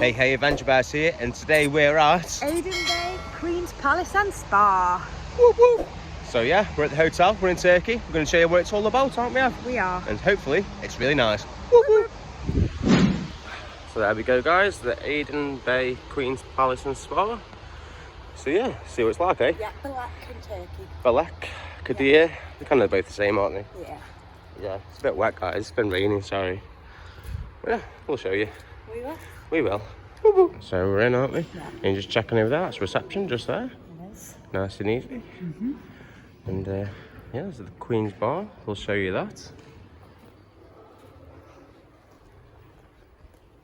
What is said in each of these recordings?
Hey, Aydinbey here, and today we're at Aydinbey, Queen's Palace and Spa. Whoop, whoop. So yeah, we're at the hotel, we're in Turkey. We're going to show you what it's all about, aren't we? We are. And hopefully it's really nice. Whoop, whoop. So there we go, guys, the Aydinbey Queen's Palace and Spa. So yeah, see what it's like, eh? Yeah, Balak in Turkey. Balak, Kadir, they're kind of both the same, aren't they? Yeah. Yeah, it's a bit wet, guys, it's been raining, sorry. But yeah, we'll show you. We will. We will. Whoop, whoop. So we're in, aren't we? Yeah. And just checking over there, that's reception just there. It is. Nice and easy. And yeah, this is the Queen's Bar. We'll show you that.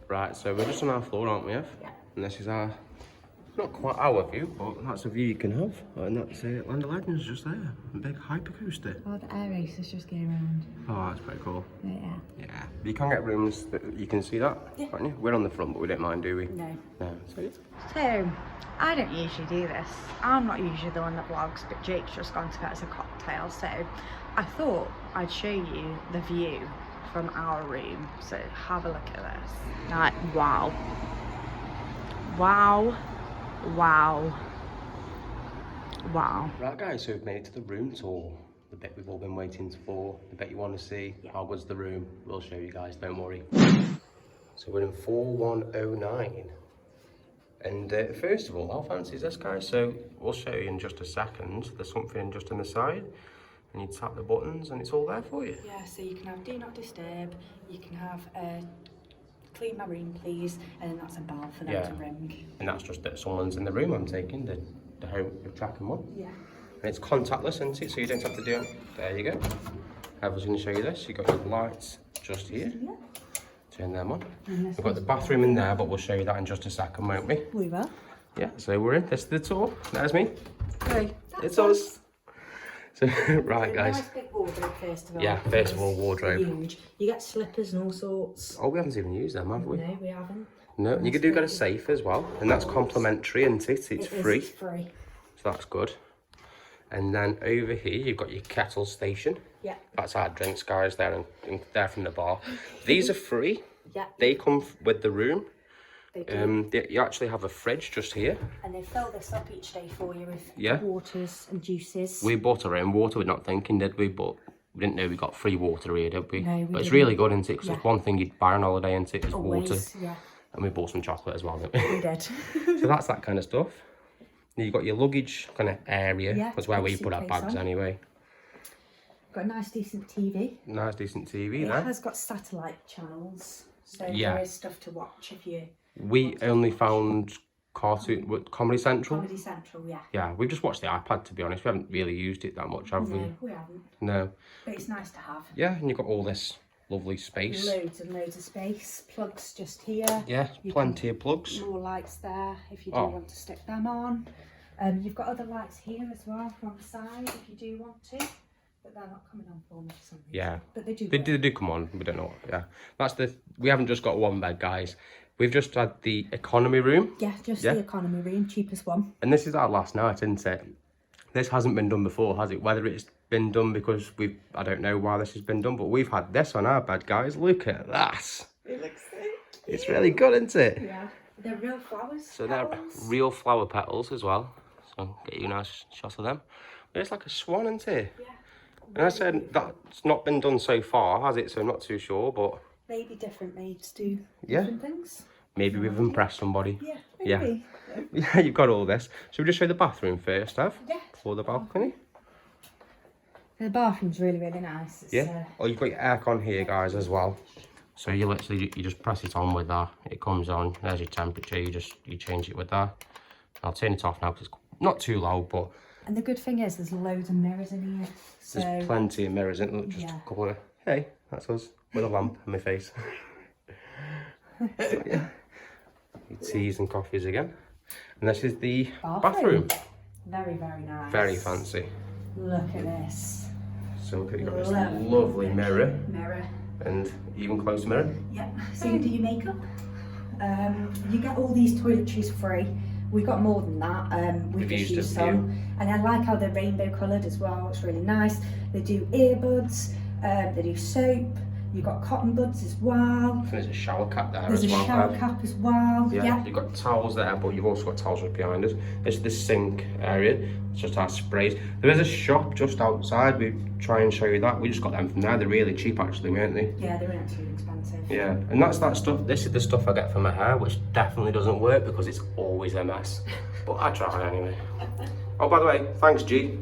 Right, so we're just on our floor, aren't we, Ev? Yeah. And this is our, not quite our view, but that's a view you can have. And that's Land of Legends just there. A big hypercoaster. Oh, the air races just going around. Oh, that's pretty cool. Yeah. Yeah. You can get rooms that you can see that, can't you? We're on the front, but we don't mind, do we? No. No. So, So, I don't usually do this. I'm not usually the one that vlogs, but Jake's just gone to get us a cocktail. So, I thought I'd show you the view from our room. So, have a look at this. Like, wow. Wow. Wow. Wow. right, guys, so we've made it to the room tour. The bit we've all been waiting for, the bit you want to see. How good's the room? We'll show you guys, don't worry. So we're in 4109. And first of all, how fancy is this, guys? So we'll show you in just a second. There's something just on the side, and you tap the buttons and it's all there for you. Yeah, so you can have Do Not Disturb, you can have Clean My Room Please, and then that's a bell for them to ring. And that's just that someone's in the room I'm taking, the home tracking one. Yeah. And it's contactless, isn't it? So you don't have to do it. There you go. I was going to show you this. You've got your lights just here. Yeah. Turn them on. We've got the bathroom in there, but we'll show you that in just a second, won't we? We will. Yeah, so we're in. This is the tour. There's me. Hey, It's us. So, right, guys. Nice big wardrobe, first of all. Yeah, first of all, wardrobe. Huge. You get slippers and all sorts. Oh, we haven't even used them, have we? No, we haven't. No, you could do get a safe as well, and that's complimentary, isn't it? It's free. It's free. So that's good. And then over here, you've got your kettle station. Yeah. That's our drinks, guys. They're they're from the bar. These are free. Yeah. They come with the room. They do. You actually have a fridge just here. And they fill this up each day for you with waters and juices. We bought our own water. We're not thinking, did we? But we didn't know we got free water here, did we? No, we But it's didn't. really good, isn't it? Because it's one thing you'd buy on holiday, isn't it? It's Always, water. yeah. And we bought some chocolate as well, didn't we? We did. So that's that kind of stuff. You've got your luggage kind of area. Yeah, That's where we put our suitcase bags on. anyway. Got a nice decent TV. Nice decent TV It there. has got satellite channels, so Yeah. there is stuff to watch if you... We only found Comedy Central. Comedy Central, yeah. Yeah, we've just watched the iPad, to be honest. We haven't really used it that much, have we? No, we haven't. No. But it's nice to have. Yeah, and you've got all this lovely space. Loads and loads of space. Plugs just here. Yeah, plenty of plugs. More lights there if you do want to stick them on. You've got other lights here as well from the side if you do want to. But they're not coming on for me for some reason. Yeah. But they do. They do come on. We don't know. Yeah. We haven't just got one bed, guys. We've just had the economy room. Yeah, just the economy room, cheapest one. And this is our last night, isn't it? This hasn't been done before, has it? Whether it's been done because I don't know why this has been done, but we've had this on our bed, guys. Look at that. It looks so cute. It's really good, isn't it? Yeah. They're real flowers. So they're real flower petals as well. So get you a nice shot of them. But it's like a swan, isn't it? Yeah. And I said that's not been done so far, has it? So I'm not too sure, but Maybe different maids do different things. maybe we've impressed somebody. Yeah, maybe. Yeah, you've got all this. Should we just show the bathroom first, Have? Yeah. Before the balcony? The bathroom's really, really nice. It's, Oh, you've got your aircon here, guys, as well. So you just press it on with that. It comes on. There's your temperature. You change it with that. I'll turn it off now because it's not too loud, but. And the good thing is there's loads of mirrors in here. So There's plenty of mirrors in it. Just a couple of. Hey, that's us with a lamp in my face. So, yeah. Your teas and coffees again. And this is the bathroom. Very, very nice. Very fancy. Look at this. So you've got this lovely mirror. And even close mirror. Yeah. So you do your makeup. You get all these toiletries free. We got more than that. We've just used some. And I like how they're rainbow coloured as well. It's really nice. They do earbuds. They do soap. You've got cotton buds as well. There's a shower cap there There's as well. There's a shower cap as well. Yeah, you've got towels there, but you've also got towels right behind us. This is the sink area. It's just our sprays. There is a shop just outside. We try and show you that. We just got them from there. They're really cheap actually, weren't they? Yeah, they weren't too expensive. Yeah, and that's that stuff. This is the stuff I get for my hair, which definitely doesn't work because it's always a mess. But I try anyway. Oh, by the way, thanks G.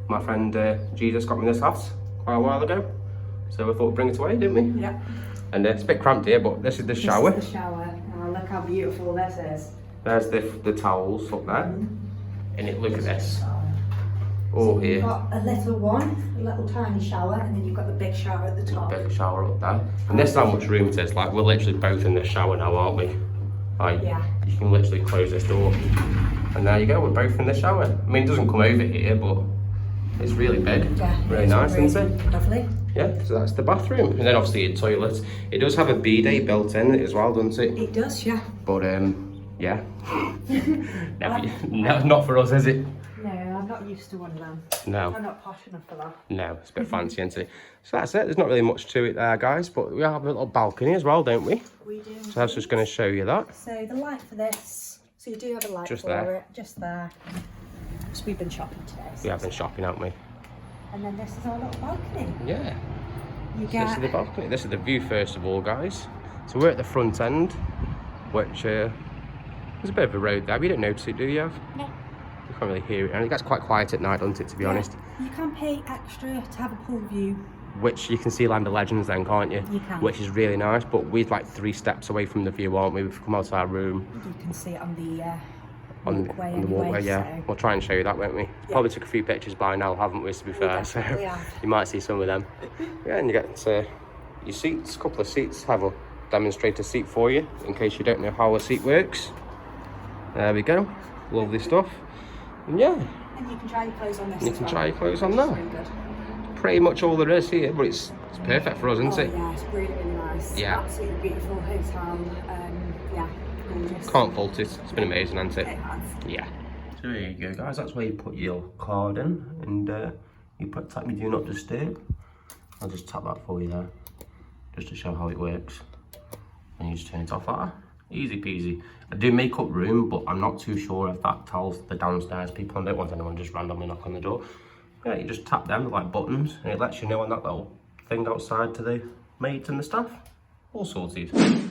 My friend G just got me this hat quite a while ago. So I thought we'd bring it away, didn't we? Yeah. And it's a bit cramped here, but this is the shower. This is the shower. Oh, look how beautiful this is. There's the towels up there. And look at this. So Oh, here. you've got a little one, a little tiny shower, and then you've got the big shower at the top. Big shower up there. And this is how much room it is. Like, we're literally both in the shower now, aren't we? Like, yeah. You can literally close this door. And there you go, we're both in the shower. I mean, it doesn't come over here, but it's really big. Yeah. Really nice, isn't it? Lovely. Yeah, so that's the bathroom. And then obviously your toilet. It does have a bidet built in as well, doesn't it? It does, yeah. But, yeah. No, not for us, is it? No, I'm not used to one of them. No. I'm not posh enough for that. No, it's a bit fancy, isn't it? So that's it. There's not really much to it there, guys. But we have a little balcony as well, don't we? We do. So I was just going to show you that. So the light for this. So you do have a light Just for there. it. Just there. So we've been shopping today. So We have been shopping, haven't we? And then this is our little balcony. Yeah. You So get. this is the balcony. This is the view first of all, guys. So we're at the front end, which there's a bit of a road there. We don't notice it, do you? No. You can't really hear it. And it gets quite quiet at night, doesn't it, to be honest? You can pay extra to have a pool view. Which you can see Land of Legends then, can't you? You can. Which is really nice, but we're like 3 steps away from the view, aren't we? We've come out to our room. You can see it on the walkway on the anyway, walkway, yeah. so. We'll try and show you that, won't we? Probably took a few pictures by now, haven't we, to be fair? So definitely have. you might see some of them. Yeah, and you get your seats, a couple of seats. Have a demonstrator seat for you, in case you don't know how a seat works. There we go. Lovely stuff. And yeah. And you can dry your clothes on this. You as can well. dry your clothes on Which is there. really good. Pretty much all there is here, but it's perfect for us, isn't Oh it? yeah, it's really, really nice. Yeah. Absolutely beautiful hotel. Yeah, gorgeous. Can't fault it. It's been amazing, hasn't it? It has. Yeah. So there you go, guys. That's where you put your card in, and you tap me do not disturb. I'll just tap that for you there, just to show how it works. And you just turn it off like that. Easy peasy. I do make up room, but I'm not too sure if that tells the downstairs people. I don't want anyone just randomly knock on the door. Yeah, you just tap them like buttons, and it lets you know on that little thing outside to the maids and the staff. All sorted. So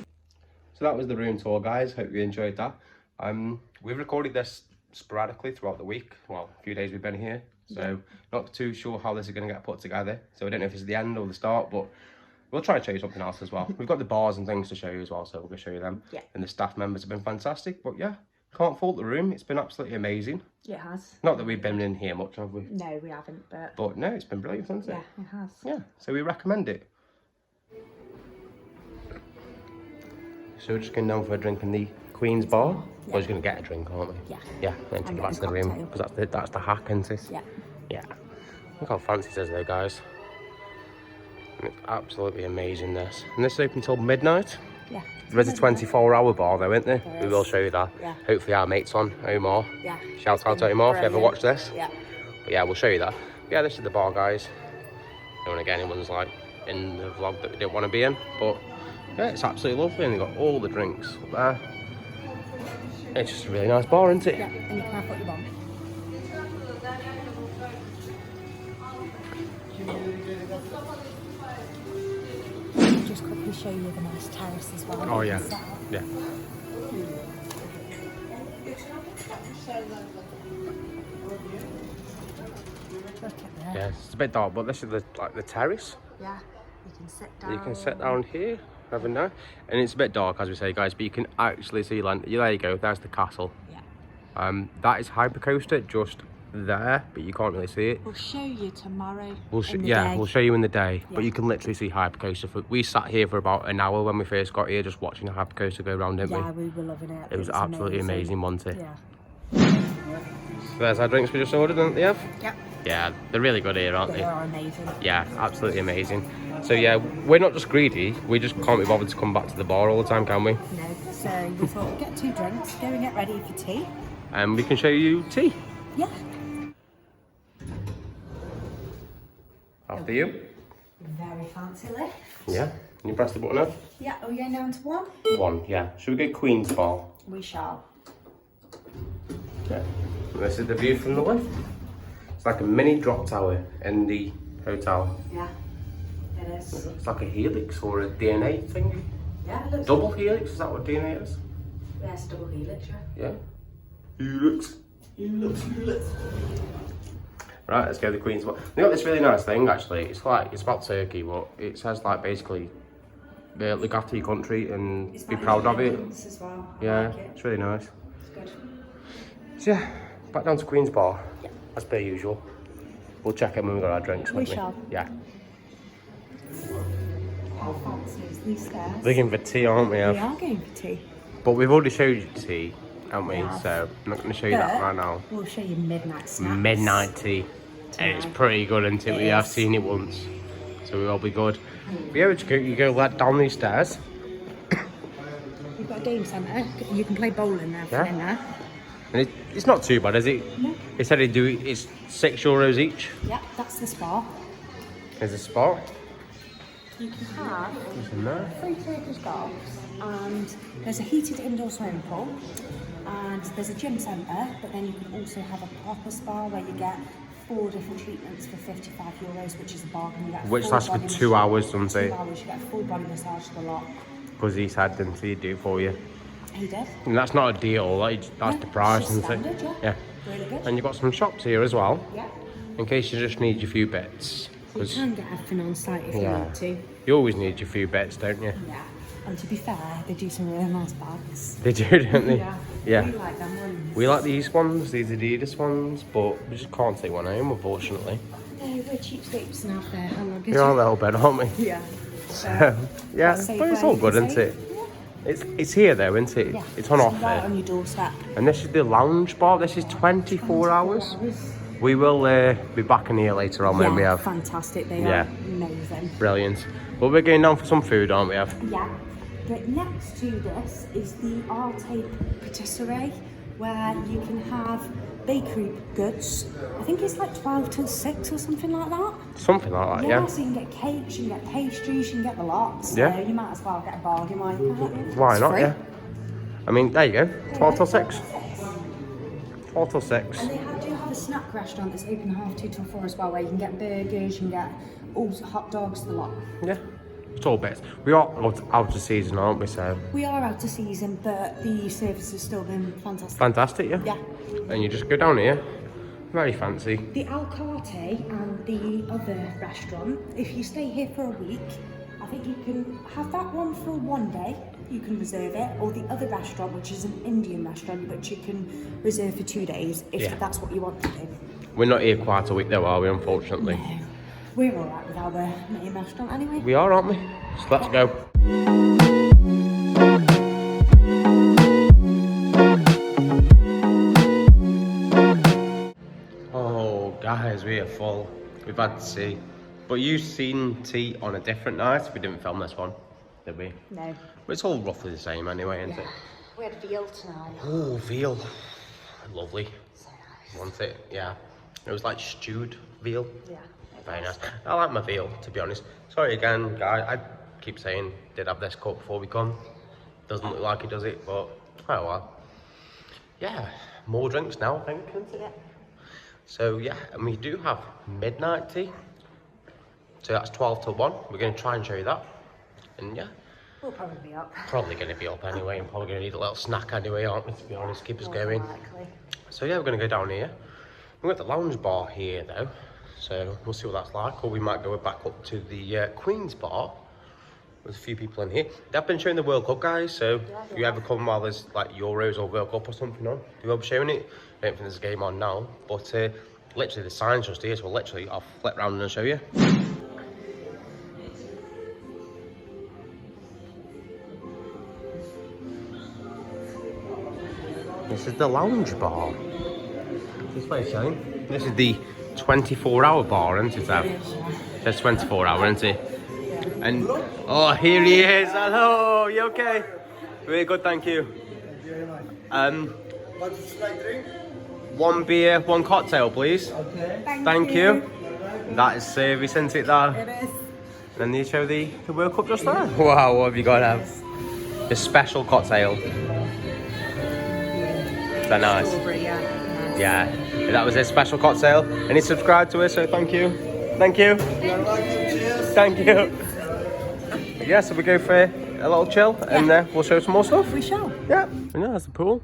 that was the room tour, guys. Hope you enjoyed that. We've recorded this sporadically throughout the week. Well, a few days we've been here, so not too sure how this is going to get put together. So I don't know if it's the end or the start, but we'll try and show you something else as well. We've got the bars and things to show you as well, so we're going to show you them. Yeah. And the staff members have been fantastic, but yeah, can't fault the room. It's been absolutely amazing. It has. Not that we've been in here much, have we? No, we haven't, but. But no, it's been brilliant, hasn't it? Yeah, it has. Yeah, so we recommend it. So we're just going down for a drink in the Queen's Bar. Yeah. We're just going to get a drink, aren't we? Yeah. Yeah, then take it back to the room, because that's the hack, isn't it? Yeah. Yeah. Look how fancy it is though, guys. And it's absolutely amazing, this. And this is open until midnight. Yeah. There is a 24-hour bar though, isn't there? There We is. will show you that. Yeah. Hopefully our mate's on, Omar. Yeah. Shout out to Omar if you ever Brilliant. watch this. Yeah. But yeah, we'll show you that. Yeah, this is the bar, guys. Don't want to get anyone's like in the vlog that we didn't want to be in, but yeah, it's absolutely lovely, and they've got all the drinks up there. It's just a really nice bar, isn't it? Yeah, and you can have what you want. Just quickly show you the nice terrace as well. Oh yeah, So, yeah. look at that. Yeah, it's a bit dark, but this is the terrace. Yeah, you can sit down. You can sit down here, have a night, and it's a bit dark as we say, guys, but you can actually see land. There you go. There's the castle. Yeah. That is Hypercoaster just there, but you can't really see it. We'll show you tomorrow. We'll show you in the day, but you can literally see Hypercoaster. We sat here for about an hour when we first got here, just watching the Hypercoaster go around, didn't Yeah, we? we were loving it. It was absolutely amazing, wasn't it? Yeah. So there's our drinks we just ordered, didn't they, Ev? Yep. Yeah, they're really good here, aren't They they? are amazing. Yeah, absolutely amazing. So yeah, we're not just greedy, we just can't be bothered to come back to the bar all the time, can we? No, so we thought get 2 drinks, go and get ready for tea. And we can show you tea. Yeah. After you. Very fancy lift. Yeah. Can you press the button up? Yeah, are we going down to 1? 1, yeah. Should we go Queen's Bar? We shall. Yeah. This is the view from the lift. It's like a mini drop tower in the hotel. Yeah, it is. It's like a helix or a DNA thing. Yeah, it looks Double helix, is that what DNA is? Yeah, it's double helix, yeah. Yeah. Helix. Right, let's go to the Queen's Bar. They got this really nice thing actually. It's about Turkey, but it says like basically look after your country and It's be like proud of it. as well. I Yeah, like it. it's really nice. It's good. So yeah, back down to Queen's Bar. Yeah. As per usual. We'll check it when we've got our drinks. We won't shall. Yeah. How fancy is these stairs? We're going for tea, aren't we? We Ev? are going for tea. But we've already showed you tea, haven't we? Yeah. So I'm not going to show you that But right now. we'll show you midnight snacks. Midnight tea. And it's pretty good, isn't it? It We have is. seen it once. So we'll be good. But yeah, you go let down these stairs. We've got a game centre. You can play bowling there, Yeah. in there. And it's not too bad, is it? No. They said they do it's €6 each. Yeah, that's the spa. There's a spot. You can have What's in there? 3 Turkish golfs, and there's a heated indoor swimming pool, and there's a gym centre, but then you can also have a proper spa where you get 4 different treatments for €55, which is a bargain. You get a Which full lasts for body 2 hours, doesn't 2 it? hours, you get a full body massage for the lot. Because he said, didn't he, do it for you? He did. And that's not a deal, that's Yeah, the price, it's isn't standard, it? yeah. Yeah. Really good. And you've got some shops here as well, Yeah. in case you just need your few bits. You 'Cause can get everything on site if you Yeah. want to. you always need your few bits, don't you? Yeah. And to be fair, they do some really nice bags. They do, don't they? Yeah. We like them ones. We like these ones, these Adidas ones, but we just can't take one home, unfortunately. No, we're cheapskates and out there. How long is We are a little bit, aren't we? Yeah. So, yeah, Save but it's where all you good, can isn't save. it? It's here though, isn't it? Yeah. It's on Right offer. on your doorstep. And this is the lounge bar. This is 24 hours. We will be back in here later on when we Yeah, have. fantastic. They Yeah. are amazing. Brilliant. But we're going down for some food, aren't we, Ev? Yeah. But next to this is the Arte Patisserie, where you can have bakery goods. I think it's like 12 till 6 or something like that. Something like that, yeah. So you can get cakes, you can get pastries, you can get the lot. So Yeah. you might as well get a bargain while you can. Why It's not, free. yeah? I mean, there you go. 12 till 6. 12 till 6. And they do have a snack restaurant that's open 2:30 till 4 as well, where you can get burgers, you can get all hot dogs, the lot. Yeah. It's all bits. We are out of season, aren't we? So We are out of season, but the service has still been fantastic. fantastic, yeah. Yeah. And you just go down here. Very fancy. The Alcarte and the other restaurant, if you stay here for a week, I think you can have that one for 1 day, you can reserve it, or the other restaurant, which is an Indian restaurant, which you can reserve for 2 days, if Yeah. that's what you want to do. We're not here quite a week though, are we? Unfortunately. No. We're alright with our main restaurant anyway. We are, aren't we? So let's go. Oh, guys, we are full. We've had tea. But you've seen tea on a different night. We didn't film this one, did we? No. But it's all roughly the same anyway, isn't it? We had veal tonight. Oh, veal. Lovely. So nice. Wasn't it? Yeah. It was like stewed veal. Yeah. Very nice. I like my veal, to be honest. Sorry again, guy. I keep saying, did have this cut before we come. Doesn't look like it, does it? But, oh well. Yeah, more drinks now, I think, isn't it? Yeah. So, yeah, and we do have midnight tea. So that's 12 till 1. We're going to try and show you that. And yeah, We'll probably be up. probably going to be up anyway, and probably going to need a little snack anyway, aren't we, to be honest, keep us More going. than likely. So yeah, we're going to go down here. We've got the lounge bar here though, so we'll see what that's like, or we might go back up to the Queen's Bar. There's a few people in here. They've been showing the World Cup, guys, so if you ever come while there's like Euros or World Cup or something on, they will be showing it. I don't think there's a game on now, but literally the sign's just here, so literally I'll flip round and show you. This is the lounge bar. This way, showing. This is the 24-hour bar, isn't it, Sam? It says 24 hour, isn't it? And, oh, here he is. Hello, you okay? Very good, thank you. One beer, one cocktail, please. Okay. Thank you. That is service, isn't it, that? It is. And then you show the World Cup just there. Wow, what have you got now? A special cocktail. Is that nice? Strawberry, yeah. Nice. Yeah, that was a special cocktail. And he subscribed to us, so thank you. Thank you. Thank you. Yeah, so we go for a little chill and we'll show some more stuff. We shall. Yeah, and yeah, that's the pool.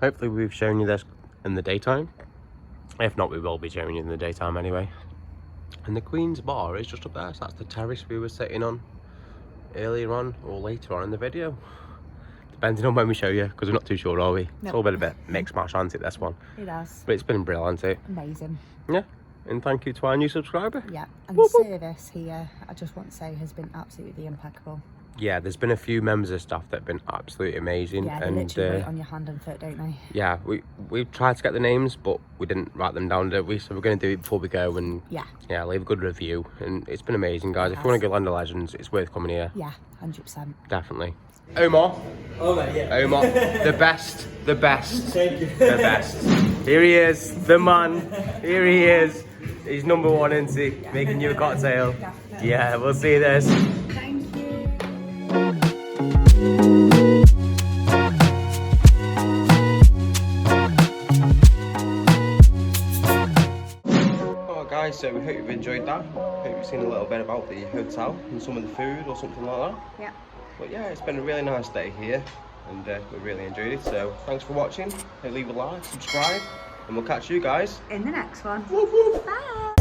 Hopefully we've shown you this in the daytime. If not, we will be showing you in the daytime anyway. And the Queen's Bar is just up there, so that's the terrace we were sitting on earlier on or later on in the video. Depending on when we show you, because we're not too sure, are we? Nope. It's all been a bit mixed match, hasn't it, this one? It has. But it's been brilliant, hasn't it? Amazing. Yeah, and thank you to our new subscriber. Yeah, and the service here, I just want to say, has been absolutely impeccable. Yeah, there's been a few members of staff that have been absolutely amazing. Yeah, they and literally wait on your hand and foot, don't they? Yeah, we tried to get the names, but we didn't write them down, did we? So we're going to do it before we go and yeah, leave a good review. And it's been amazing, guys. If you want to go Land of Legends, it's worth coming here. Yeah, 100%. Definitely. Omar. Omar, yeah. Omar, the best. Thank you. The best. Here he is, the man. Here he is. He's number one, isn't he? Making you a cocktail. Definitely. Yeah, we'll see this. Thank you. Alright guys, so we hope you've enjoyed that. Hope you've seen a little bit about the hotel and some of the food or something like that. Yeah. But yeah, it's been a really nice day here and we really enjoyed it. So thanks for watching. Leave a like, subscribe, and we'll catch you guys In the next one. Whoop, whoop. Bye.